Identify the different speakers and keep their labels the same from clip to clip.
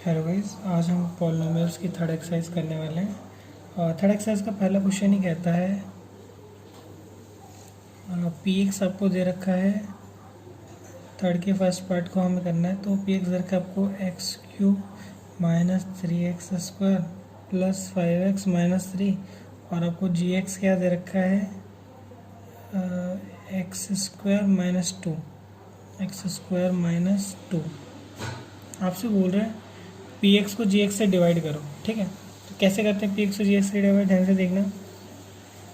Speaker 1: Hello guys, आज हम polynomials की थर्ड एक्सरसाइज करने वाले हैं। और थर्ड एक्सरसाइज का पहला क्वेश्चन ही कहता है पी एक्स आपको दे रखा है। थर्ड के फर्स्ट पार्ट को हमें करना है, तो पी एक्स दे रखा है आपको x cube minus 3x square plus 5x minus 3, और आपको जी एक्स क्या दे रखा है x square minus 2, x square minus 2। आपसे बोल रहे हैं पी एक्स को जी एक्स से डिवाइड करो। ठीक है, तो कैसे करते हैं पी एक्स को जी एक्स से डिवाइड, ध्यान से देखना।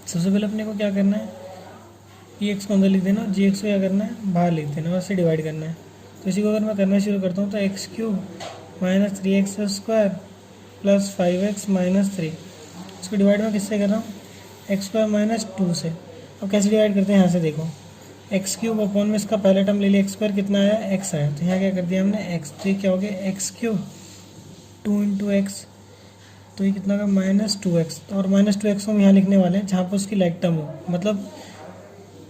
Speaker 1: सबसे पहले अपने को क्या करना है, पी एक्स को अंदर लिख देना, जी एक्स को क्या करना है बाहर लिख देना और उससे डिवाइड करना है। तो इसी को अगर मैं करना शुरू करता हूँ तो x cube minus 3x square plus 5x minus 3, इसको डिवाइड मैं किससे कर रहा हूँ, एक्स स्क्वायर माइनस 2 से। अब कैसे डिवाइड करते हैं, यहाँ से देखो, एक्स क्यूब अपॉन में इसका पहला टर्म ले लिया, एक्स स्क्वायर कितना आया एक्स आया, तो यहाँ क्या कर दिया हमने एक्स, तो ये क्या हो गया एक्स क्यूब 2 इंटू एक्स, तो ये कितना का माइनस 2x, और माइनस 2x को हम यहाँ लिखने वाले हैं जहाँ पर उसकी लाइक टर्म हो, मतलब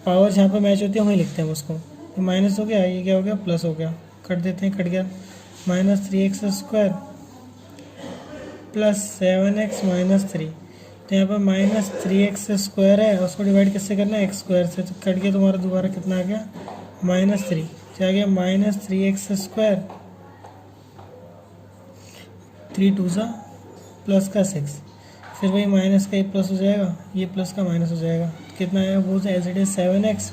Speaker 1: पावर जहाँ पर मैच होती है वहीं लिखते हैं उसको। ये माइनस हो गया, ये क्या हो गया प्लस हो गया, कट देते हैं, कट गया, minus 3x square plus 7x minus 3, तो यहाँ पर माइनस 3x स्क्वायर है, उसको डिवाइड किससे करना है एक्स स्क्वायर से, तो कट गया तुम्हारा दोबारा कितना आ गया माइनस 3, क्या आ गया माइनस 3x स्क्वायर 3 टू सा प्लस का 6, फिर वही माइनस का ये प्लस हो जाएगा, ये प्लस का माइनस हो जाएगा, कितना आएगा वो एज इट इज 7x,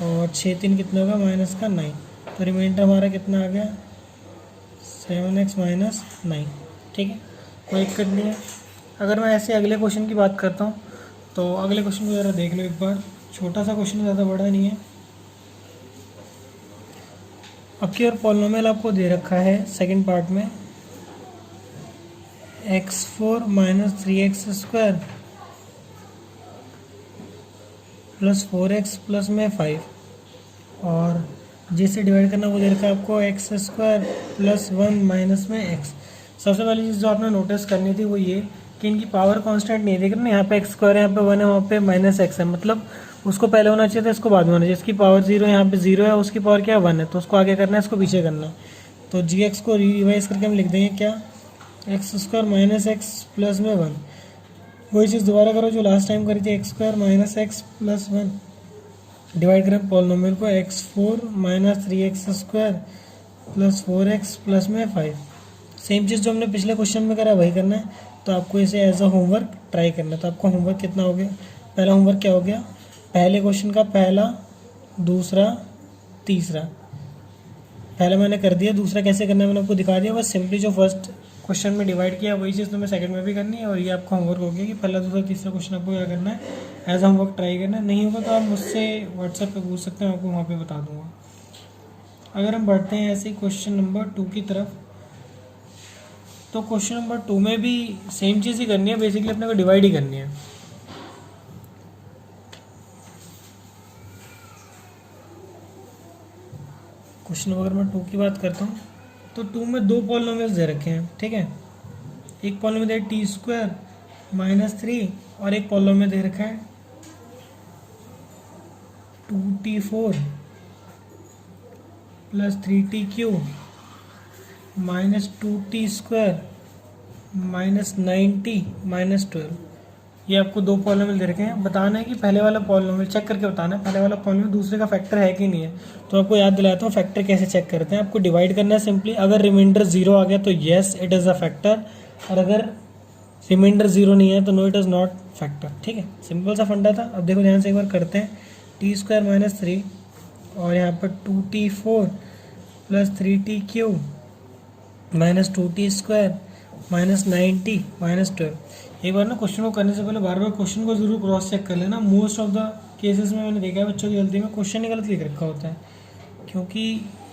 Speaker 1: और 6 3 कितना होगा माइनस का 9, तो रिमाइंडर हमारा कितना आ गया 7x माइनस 9। ठीक है, कोई दिक्कत नहीं है। अगर मैं ऐसे अगले क्वेश्चन की बात करता हूँ तो अगले क्वेश्चन को ज़रा देख लो एक बार, छोटा सा क्वेश्चन, ज़्यादा बड़ा नहीं है। अब की और पॉलिनोमियल आपको दे रखा है सेकंड पार्ट में x4 minus 3x square plus 4x plus में 5, और जिसे डिवाइड करना वो दे रखा है आपको एक्स स्क्वायर प्लस 1 माइनस में x। सबसे पहली चीज़ जो आपने नोटिस करनी थी वो ये कि इनकी पावर कांस्टेंट नहीं, देख रहे ना, यहाँ पे एक्स स्क्वायर है, यहाँ पे 1 है, वहाँ पे माइनस एक्स है, मतलब उसको पहले होना चाहिए था, इसको बाद में होना चाहिए। इसकी पावर 0 है, यहाँ पे 0 है, उसकी पावर क्या है 1 है, तो उसको आगे करना है, इसको पीछे करना है। तो जी एक्स को रिवाइज करके हम लिख देंगे क्या, x square minus x plus में 1, वही चीज़ दोबारा करो जो लास्ट टाइम करी थी, x square minus x plus 1, divide करें पॉलिनोमियल को x4 minus 3x square plus 4x plus में 5। सेम चीज़ जो हमने पिछले क्वेश्चन में करा वही करना है, तो आपको इसे एज अ होमवर्क ट्राई करना है। तो आपका होमवर्क कितना हो गया, पहला होमवर्क क्या हो गया, पहले क्वेश्चन का पहला दूसरा तीसरा, पहला मैंने कर दिया, दूसरा कैसे करना है मैंने आपको दिखा दिया, बस सिंपली जो फर्स्ट क्वेश्चन में डिवाइड किया वही चीज़ तुम्हें सेकंड में भी करनी है। और ये आपका होमवर्क हो गया कि पहला दूसरा तीसरा क्वेश्चन आपको क्या करना है, एज होमवर्क ट्राई करना है। नहीं होगा तो आप मुझसे व्हाट्सएप पे पूछ सकते हैं, आपको वहाँ पे बता दूंगा। अगर हम बढ़ते हैं ऐसे ही क्वेश्चन नंबर 2 की तरफ, तो क्वेश्चन नंबर 2 में भी सेम चीज़ ही करनी है, बेसिकली अपने को डिवाइड ही करनी है। क्वेश्चन अगर मैं 2 की बात करता हूँ तो 2 में दो पॉलिनोमियल्स दे रखे हैं। ठीक है, एक पॉलिनोमियल दे टी स्क्वायर माइनस 3, और एक पॉलिनोमियल दे रखा है 2t4 plus 3t³ minus 2t square minus 9t minus 12। ये आपको दो पॉलिनोमियल दे रखे हैं, बताना है कि पहले वाला पॉलिनोमियल चेक करके बताना है पहले वाला पॉलिनोमियल दूसरे का फैक्टर है कि नहीं है। तो आपको याद दिलाता हूँ फैक्टर कैसे चेक करते हैं। आपको डिवाइड करना है सिंपली, अगर रिमाइंडर 0 आ गया तो yes it is a factor, और अगर रिमाइंडर 0 नहीं है तो no it is not factor. ठीक है, सिंपल सा फंडा था। अब देखो ध्यान से एक बार करते हैं, टी स्क्वायर माइनस 3 और यहाँ पर 2t4 plus 3t³ minus 2t square minus 9t minus 12। एक बार ना क्वेश्चन को करने से पहले बार बार क्वेश्चन को जरूर क्रॉस चेक कर लेना। मोस्ट ऑफ द केसेस में मैंने देखा है बच्चों की गलती में क्वेश्चन ही गलत लिख रखा होता है, क्योंकि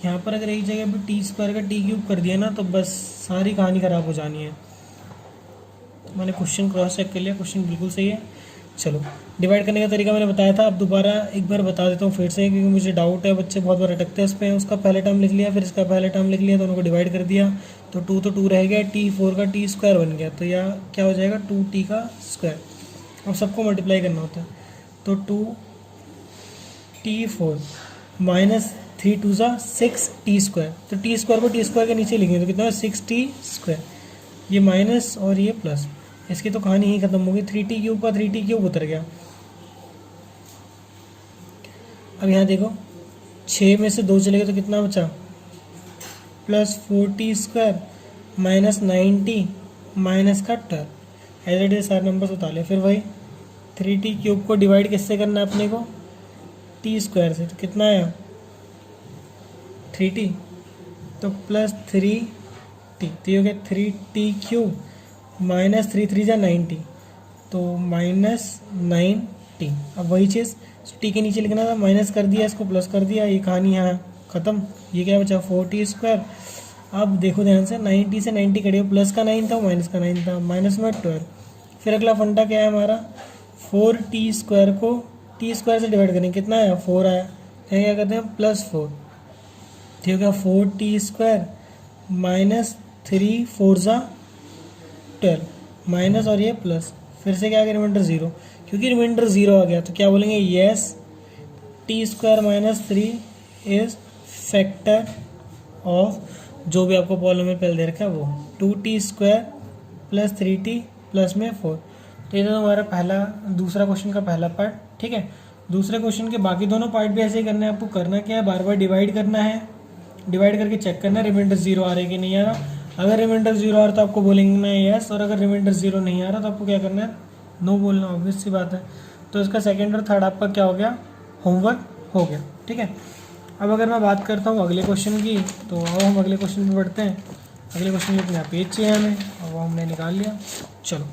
Speaker 1: यहाँ पर अगर एक जगह पर टी स्क्वायर का t³ कर दिया ना तो बस सारी कहानी ख़राब हो जानी है। तो मैंने क्वेश्चन क्रॉस चेक कर लिया, क्वेश्चन बिल्कुल सही है। चलो, डिवाइड करने का तरीका मैंने बताया था, अब दोबारा एक बार बता देता हूँ फिर से, क्योंकि मुझे डाउट है, बच्चे बहुत बार अटकते हैं इस पर। उसका पहले टर्म लिख लिया, फिर इसका पहले टर्म लिख लिया, दोनों को डिवाइड कर दिया, तो 2 रह गया, t4 का t स्क्वायर बन गया, तो यह क्या हो जाएगा 2t का स्क्वायर। अब सबको मल्टीप्लाई करना होता है, तो 2t4 माइनस 3 2 ज़ा 6t², तो t² को t² के नीचे लिखेंगे तो कितना है 6t², ये माइनस और ये प्लस, इसकी तो कहानी ही खत्म हो गई। 3t³ का 3t³ उतर गया। अब यहाँ देखो 6 में से 2 चलेगा तो कितना बचा, plus 4t² minus 9t minus का 12। एज इट इज सारे नंबर उतार फिर वही 3t³ को डिवाइड किससे करना है अपने को, t² से, तो कितना आया 3t, तो प्लस 3t, तो ये हो गया 3t³ माइनस 3 3 जा 9t, तो माइनस 9t। अब वही चीज़ टी के नीचे लिखना था, माइनस कर दिया, इसको प्लस कर दिया, ये कहानी यहाँ ख़त्म। ये क्या बचा 4t²। अब देखो ध्यान से 90 से 90 कटिए, प्लस का 9 था माइनस का 9 था, माइनस में 12। फिर अगला फंडा क्या है हमारा, 4t² को t² से डिवाइड करेंगे, कितना आया 4 आया, क्या करते हैं प्लस 4, ठीक है 4t² माइनस 3 4 ज़ा 12 माइनस और ये प्लस, फिर से क्या आ गया रिमाइंडर 0, क्योंकि रिमाइंडर 0 आ गया तो क्या बोलेंगे yes t² minus 3 is factor of जो भी आपको पॉलिनोमियल पहले दे रखा है वो 2t² प्लस 3t प्लस में 4। तो ये तो हमारा पहला दूसरा क्वेश्चन का पहला पार्ट, ठीक है। दूसरे क्वेश्चन के बाकी दोनों पार्ट भी ऐसे ही करना है आपको। करना क्या है, बार बार डिवाइड करना है, डिवाइड करके चेक करना है रिमाइंडर 0 आ रहा है कि नहीं आ रहा। अगर रिमाइंडर 0 आ रहा है तो आपको बोलेंगे है यस, और अगर रिमाइंडर 0 नहीं आ रहा तो आपको क्या करना है नो बोलना, ऑब्वियस सी बात है। तो इसका सेकेंड और थर्ड आपका क्या हो गया, होमवर्क हो गया, ठीक है। अब अगर मैं बात करता हूँ अगले क्वेश्चन की, तो अब हम अगले क्वेश्चन पे बढ़ते हैं। अगले क्वेश्चन में अपना पेज चाहिए हमें, और वो हमने निकाल लिया। चलो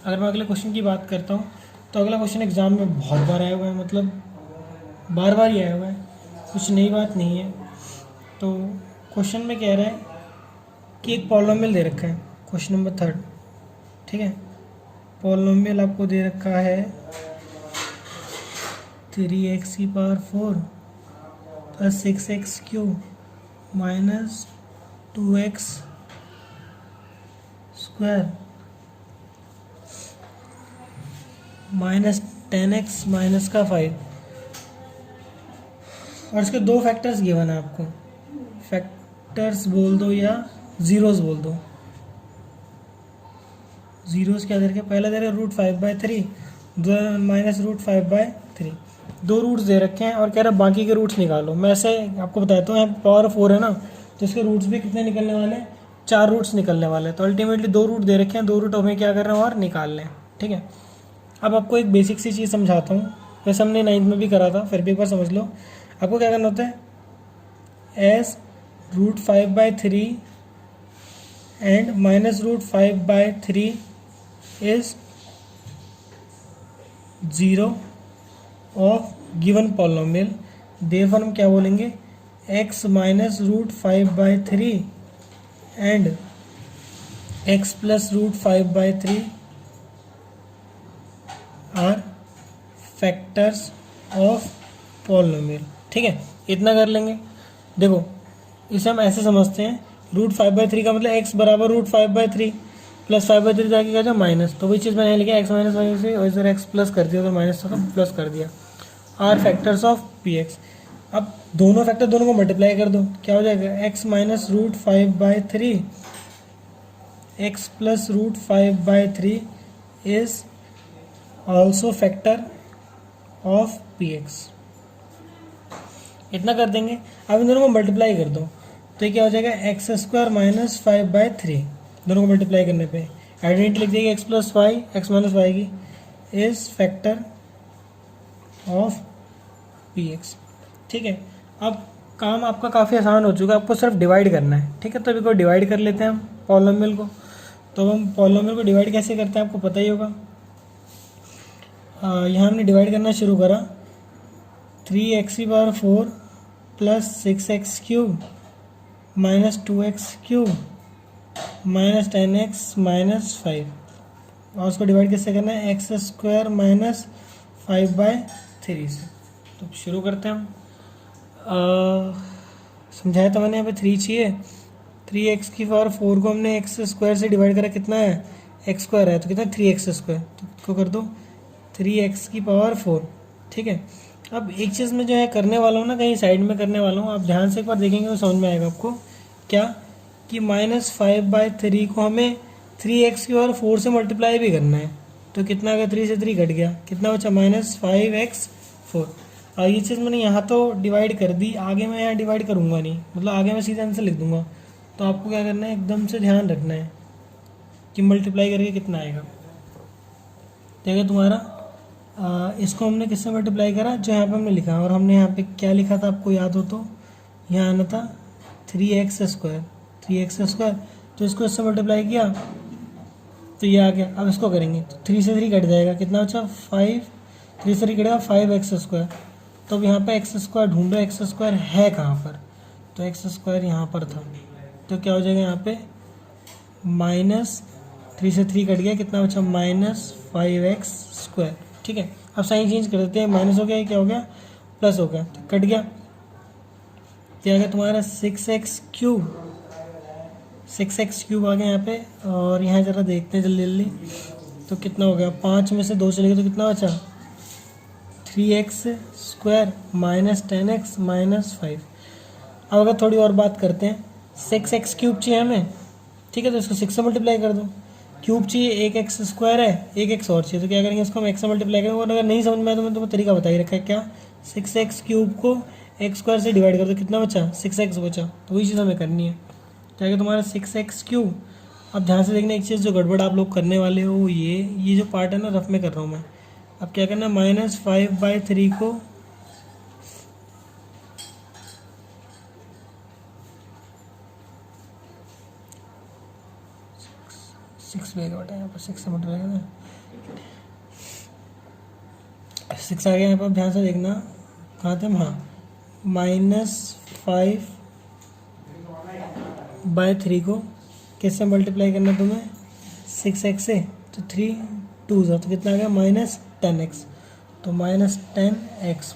Speaker 1: अगर मैं अगले क्वेश्चन की बात करता हूँ तो अगला क्वेश्चन एग्जाम में बहुत बार आया हुआ है, मतलब बार बार ही आया हुआ है, कुछ नई बात नहीं है। तो क्वेश्चन में कह रहा है कि एक पॉलिनोमियल दे रखा है, क्वेश्चन नंबर 3, ठीक है। पॉलिनोमियल आपको दे रखा है 3x⁴ plus 6x³ minus 2x² minus 10x minus का 5, और इसके दो फैक्टर्स गिवन है आपको। फैक्टर्स बोल दो या ज़ीरोज़ बोल दो। ज़ीरोज़ क्या दे रखे, पहला दे रहे √5/3 माइनस √5/3, दो रूट्स दे रखे हैं और कह रहा है बाकी के रूट्स निकालो। मैं ऐसे आपको बताता हूँ, यहाँ पावर 4 है ना, तो इसके रूट्स भी कितने निकलने वाले हैं, 4 रूट्स निकलने वाले हैं। तो अल्टीमेटली 2 रूट दे रखे हैं, 2 रूट हमें क्या करना है और निकालने हैं, ठीक है। अब आपको एक बेसिक सी चीज़ समझाता हूँ, वैसे हमने 9th में भी करा था, फिर भी एक बार समझ लो। आपको क्या करना होता है, as √5/3 and minus √5/3 is 0 of given polynomial, therefore हम क्या बोलेंगे x minus √5/3 and x plus √5/3 are factors of polynomial, ठीक है। इतना कर लेंगे। देखो इसे हम ऐसे समझते हैं, √5/3 का मतलब x बराबर √5/3 प्लस 5/3 जाके क्या था माइनस, तो वही चीज़ मैंने लिखा x माइनस माइनस से, और इधर x प्लस कर दिया तो माइनस था तो प्लस कर दिया, आर फैक्टर्स ऑफ px। अब दोनों फैक्टर दोनों को मल्टीप्लाई कर दो, क्या हो जाएगा x minus √5/3 x plus √5/3 is also factor of px। इतना कर देंगे। अब इन दोनों को मल्टीप्लाई कर दो तो ये क्या हो जाएगा x² माइनस 5/3, दोनों को मल्टीप्लाई करने पे आइडेंटिटी लिख देंगे x प्लस 5 x माइनस 5 की इज फैक्टर ऑफ px, ठीक है। अब काम आपका काफ़ी आसान हो चुका है, आपको सिर्फ डिवाइड करना है, ठीक है। तो अभी को डिवाइड कर लेते हैं हम पॉलिनोमियल को। तो हम पॉलिनोमियल को डिवाइड कैसे करते हैं आपको पता ही होगा। यहाँ हमने डिवाइड करना शुरू करा, 3x⁴ plus 6x³ minus 2x³ minus 10x minus 5, और उसको डिवाइड कैसे करना है x² माइनस 5/3 से। तो शुरू करते हैं हम। समझाया था मैंने, यहाँ पे 3 चाहिए, 3x⁴ को हमने x² से डिवाइड करा, कितना है x² है तो कितना 3x², तो इसको कर दो 3x⁴, ठीक है। अब एक चीज़ में जो है करने वाला हूँ ना, कहीं साइड में करने वाला हूँ, आप ध्यान से एक बार देखेंगे तो समझ में आएगा आपको। क्या कि -5/3 को हमें 3x की और 4 से मल्टीप्लाई भी करना है। तो कितना आ गया, 3 से 3 घट गया, कितना बचा -5x4। और ये चीज़ मैंने यहाँ तो डिवाइड कर दी, आगे मैं यहाँ डिवाइड करूँगा नहीं, मतलब आगे मैं सीधा आंसर लिख दूंगा। तो आपको क्या करना है, एकदम से ध्यान रखना है कि मल्टीप्लाई करके कितना आएगा। देखिए तुम्हारा इसको हमने किससे मल्टीप्लाई करा, जो यहाँ पे हमने लिखा, और हमने यहाँ पे क्या लिखा था आपको याद हो तो, यहाँ आना था 3x²। तो इसको इससे मल्टीप्लाई किया तो ये आ गया। अब इसको करेंगे तो 3 से 3 कट जाएगा, कितना बचा 5, 3 से 3 कटेगा 5x²। तो अब यहाँ पे x² ढूंढो, x² है कहाँ पर, तो x² यहाँ पर था। तो क्या हो जाएगा यहाँ पे -3 से 3 कट गया, कितना बचा -5x²। ठीक है, अब साइन चेंज कर देते हैं, माइनस हो गया, क्या हो गया प्लस हो गया, तो कट गया। क्या आ गया तुम्हारा 6x³ 6x³ आ गया यहाँ पे। और यहाँ ज़रा देखते हैं जल्दी जल्दी, तो कितना हो गया, 5 में से 2 चले गए तो कितना बचा 3x² -10x -5। अब अगर थोड़ी और बात करते हैं, 6x³ चाहिए हमें, ठीक है, तो इसको 6 से मल्टीप्लाई कर दो। क्यूब चाहिए, एक x² है, एक x और चाहिए, तो क्या करेंगे इसको हम x से मल्टीप्लाई करेंगे। और अगर नहीं समझ में आया तो मैंने तुम्हें तरीका बता ही रखा है, क्या 6x³ को x² से डिवाइड कर दो, कितना बचा 6x बचा। तो वही चीज़ हमें करनी है, क्या कि तुम्हारा 6x³। अब ध्यान से देखना एक चीज़, जो गड़बड़ आप लोग करने वाले हो, ये जो पार्ट है ना रफ में कर रहा हूँ मैं। अब क्या करना, -5/3 को सिक्स भी बटा, यहाँ पर 6 से मल्टीप्लाई करना, 6 आ गया यहाँ पर। ध्यान से देखना कहाँ थे हम, हाँ, -5/3 को किससे मल्टीप्लाई करना तुम्हें, 6x से, तो 3 2 तो कितना आ गया -10x। तो -10x,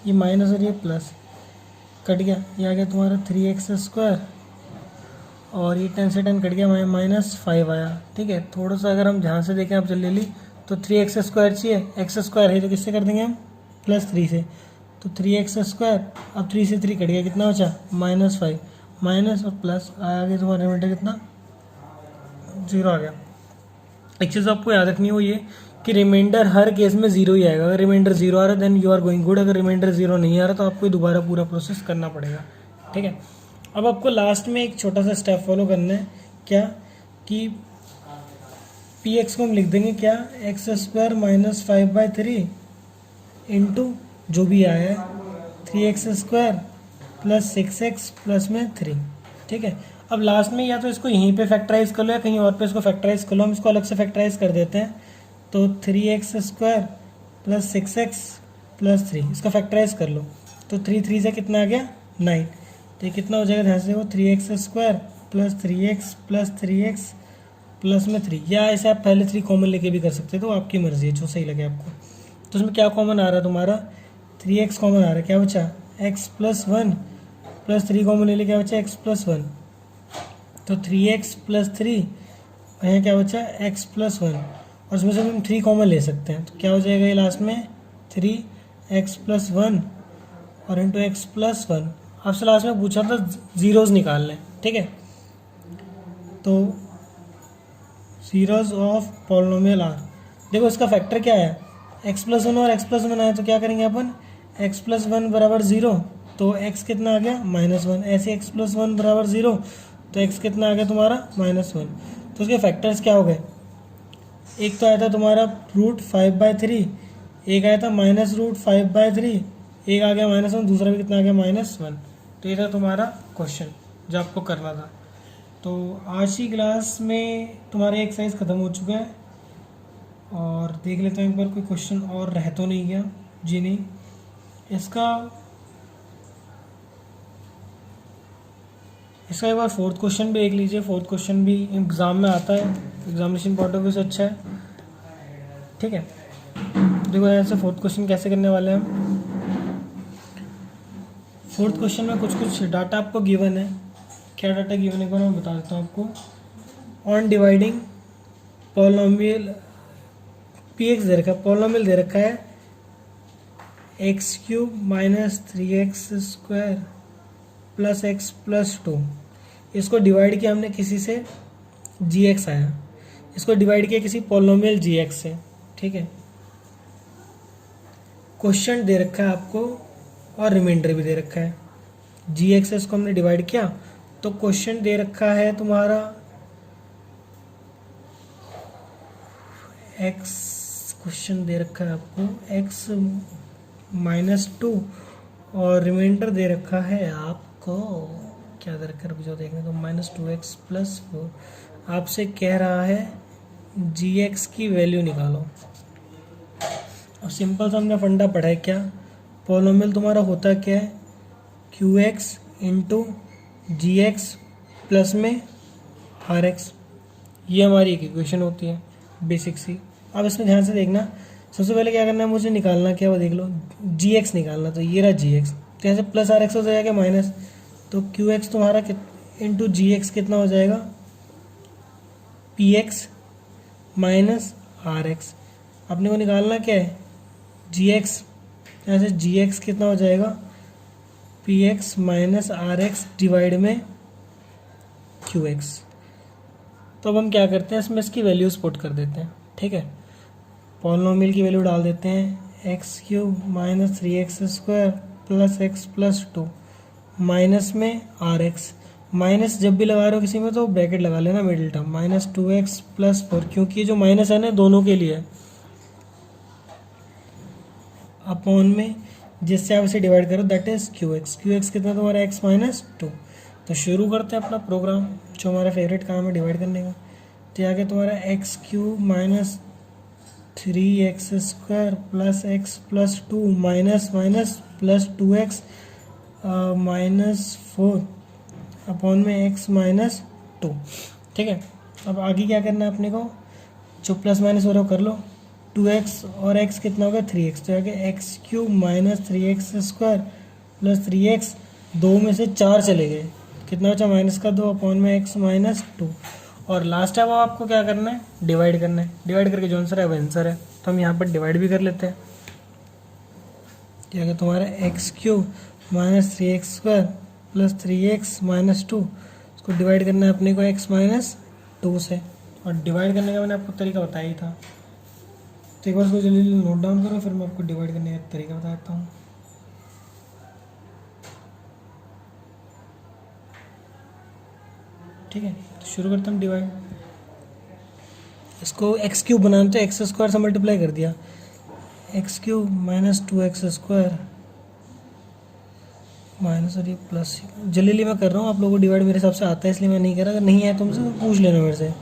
Speaker 1: ये माइनस और ये प्लस कट गया, ये आ गया तुम्हारा 3x²। और ये 10 से 10 कट गया, -5 आया। ठीक है, थोड़ा सा अगर हम ध्यान से देखें आप जल्दी, तो 3x² चाहिए, x² है तो किससे कर देंगे हम, +3 से। तो 3x², अब 3 से 3 कट गया, कितना बचा -5, माइनस और प्लस आगे तुम्हारा रिमाइंडर कितना 0 आ गया। एक चीज़ आपको याद रखनी है वो ये कि रिमाइंडर हर केस में 0 ही आएगा। अगर रिमाइंडर 0 आ रहा है then you are going good, अगर रिमाइंडर 0 नहीं आ रहा तो आपको दोबारा पूरा प्रोसेस करना पड़ेगा। ठीक है, अब आपको लास्ट में एक छोटा सा स्टेप फॉलो करना है, क्या कि px को हम लिख देंगे क्या, x² -5/3 इंटू जो भी आया है 3x² + 6x प्लस में 3। ठीक है, अब लास्ट में या तो इसको यहीं पे फैक्टराइज कर लो या कहीं और पे इसको फैक्टराइज कर लो। हम इसको अलग से फैक्टराइज कर देते हैं, तो 3x² + 6x + 3 इसका फैक्टराइज कर लो, तो 3 से कितना आ गया 9। तो ये कितना हो जाएगा, ध्यान से वो 3x² + 3x + 3x प्लस में 3, या ऐसे आप पहले 3 कॉमन लेके भी कर सकते हो, तो आपकी मर्जी है जो सही लगे आपको। तो इसमें क्या कॉमन आ रहा है तुम्हारा, 3x कॉमन आ रहा है, क्या बचा x + 1 + 3 कॉमन ले लिया, क्या बचा x + 1। तो 3x + 3 और यहाँ क्या बचा x + 1, और उसमें से हम 3 कॉमन ले सकते हैं, तो क्या हो जाएगा ये लास्ट में 3x + 1 और इंटू x + 1। आपसे लास्ट में पूछा था जीरोज़ निकाल लें। ठीक है, तो जीरोज़ ऑफ पॉलिनोमियल आर, देखो इसका फैक्टर क्या है, x + 1 और x + 1 आया, तो क्या करेंगे अपन x + 1 = 0, तो x कितना आ गया -1, ऐसे x + 1 = 0, तो x कितना आ गया तुम्हारा -1। तो उसके फैक्टर्स क्या हो गए, एक तो आया था तुम्हारा √5/3, एक आया था -√5/3, एक आ गया -1, दूसरा भी कितना आ गया -1। तो ये था तुम्हारा क्वेश्चन जो आपको करना था। तो आज की क्लास में तुम्हारा एक्सरसाइज ख़त्म हो चुका है, और देख लेते हैं एक बार कोई क्वेश्चन और रह तो नहीं गया। जी नहीं, इसका एक बार 4th क्वेश्चन भी देख लीजिए। 4th क्वेश्चन भी एग्ज़ाम में आता है, एग्जामिनेशन पॉइंट ऑफ व्यू से अच्छा है। ठीक है, देखो ऐसे 4th क्वेश्चन कैसे करने वाले हैं हम। 4th क्वेश्चन में कुछ डाटा आपको गिवन है। क्या डाटा गिवन है एक बार मैं बता देता हूँ आपको। ऑन डिवाइडिंग पॉलिनोमियल px दे रखा है, पॉलिनोमियल दे रखा है x cube minus 3x² plus x plus 2, इसको डिवाइड किया हमने किसी से, gx आया, इसको डिवाइड किया किसी पोलिनोमियल gx से, ठीक है। क्वेश्चन दे रखा है आपको और रिमाइंडर भी दे रखा है, gx से इसको हमने डिवाइड किया तो क्वेश्चन दे रखा है तुम्हारा x, क्वेश्चन दे रखा है आपको x -2 और रिमाइंडर दे रखा है आपको क्या दे रखा है, रुक जाओ देखने तो, -2x + 4। आपसे कह रहा है gx की वैल्यू निकालो। और सिंपल सा हमने फंडा पढ़ा है, क्या पोलिनोमियल तुम्हारा होता क्या है, qx इंटू gx प्लस में rx, ये हमारी एक इक्वेशन होती है बेसिक सी। अब इसमें ध्यान से देखना, सबसे पहले क्या करना है, मुझे निकालना क्या, वो देख लो, gx निकालना, तो ये रहा gx, तो यहाँ से प्लस rx हो जाएगा माइनस, तो qx तुम्हारा इंटू gx कितना हो जाएगा, px माइनस rx। अपने को निकालना क्या है, gx, यहाँ से gx कितना हो जाएगा, px माइनस rx डिवाइड में qx। तो अब हम क्या करते हैं, इसमें इसकी वैल्यूज पुट कर देते हैं, ठीक है। पॉलिनोमियल की वैल्यू डाल देते हैं, x³ minus 3x² plus x plus 2 minus में rx, माइनस जब भी लगा रहे हो किसी में तो ब्रैकेट लगा लेना मिडिल टर्म, -2x + 4, क्योंकि ये जो माइनस है ना दोनों के लिए है, अपॉन में जिससे आप इसे डिवाइड करो दैट इज qx, qx कितना तुम्हारा x -2। तो शुरू करते हैं अपना प्रोग्राम, जो हमारा फेवरेट काम है डिवाइड करने का। तो आगे तुम्हारा x³ minus 3x² plus x plus 2 minus minus plus 2x -4 upon में x -2, ठीक है। अब आगे क्या करना है अपने को, जो प्लस माइनस हो रहा है कर लो, 2x और x कितना हो गया 3x, तो आगे x³ minus 3x² plus 3x, 2 में से 4 चले गए, कितना बचा -2 अपॉन में x -2। और लास्ट टाइम आपको क्या करना है, डिवाइड करना है, डिवाइड करके जो आंसर है वो आंसर है, तो हम यहाँ पर डिवाइड भी कर लेते हैं। क्या कि तुम्हारा x³ minus 3x² plus 3x -2, उसको डिवाइड करना है अपने को x -2 से, और डिवाइड करने का मैंने आपको तरीका बताया ही था, तो एक बार उसको जल्दी जल्दी नोट डाउन करो, फिर मैं आपको डिवाइड करने का तरीका बताता हूँ। ठीक है, तो शुरू करते हैं डिवाइड। इसको x³ बनाना तो x² से मल्टीप्लाई कर दिया, x³ माइनस 2x² माइनस, और ये प्लस, जल्दी जल्दी मैं कर रहा हूँ, आप लोगों को डिवाइड मेरे हिसाब से आता है इसलिए मैं नहीं कर रहा, अगर नहीं आया तुमसे तो पूछ लेना मेरे से।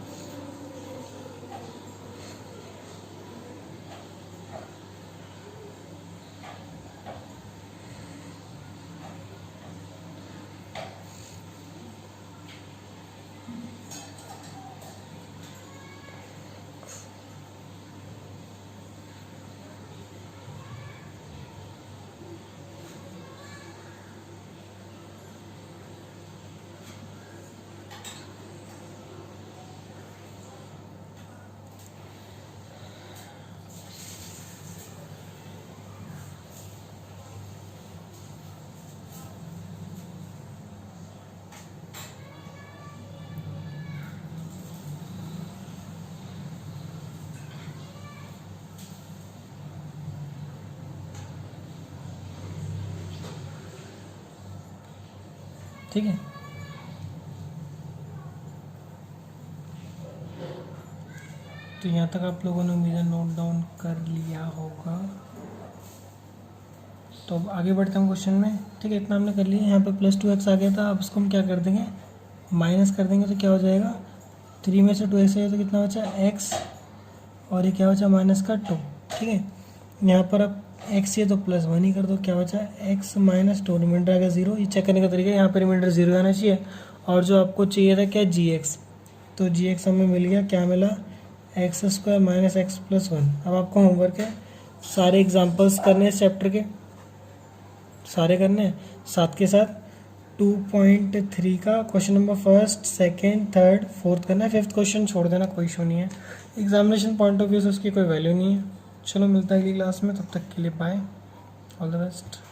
Speaker 1: ठीक है, तो यहाँ तक आप लोगों ने उम्मीद है नोट डाउन कर लिया होगा। तो अब आगे बढ़ते हैं क्वेश्चन में, ठीक है, इतना हमने कर लिया। यहाँ पे +2x आ गया था, अब इसको हम क्या कर देंगे, माइनस कर देंगे, तो क्या हो जाएगा, 3 में से 2x आएगा तो कितना बचा x, और ये क्या बचा -2, ठीक है। यहाँ पर अब x है तो +1 ही कर दो, क्या बचा x -2, रिमाइंडर आ गया 0। ये चेक करने का तरीका है, यहाँ पर रिमाइंडर 0 आना चाहिए, और जो आपको चाहिए था क्या gx, तो gx हमें मिल गया, क्या मिला x² माइनस x + 1। अब आपको होमवर्क है, सारे एग्जाम्पल्स करने हैं चैप्टर के, सारे करने हैं, साथ के साथ 2.3 का क्वेश्चन नंबर 1, 2, 3, 4 करना है, 5th क्वेश्चन छोड़ देना, कोई इशू नहीं है, एग्जामिनेशन पॉइंट ऑफ व्यू से उसकी कोई वैल्यू नहीं है। चलो मिलता है अगली क्लास में, तब तक के लिए बाय। All the best.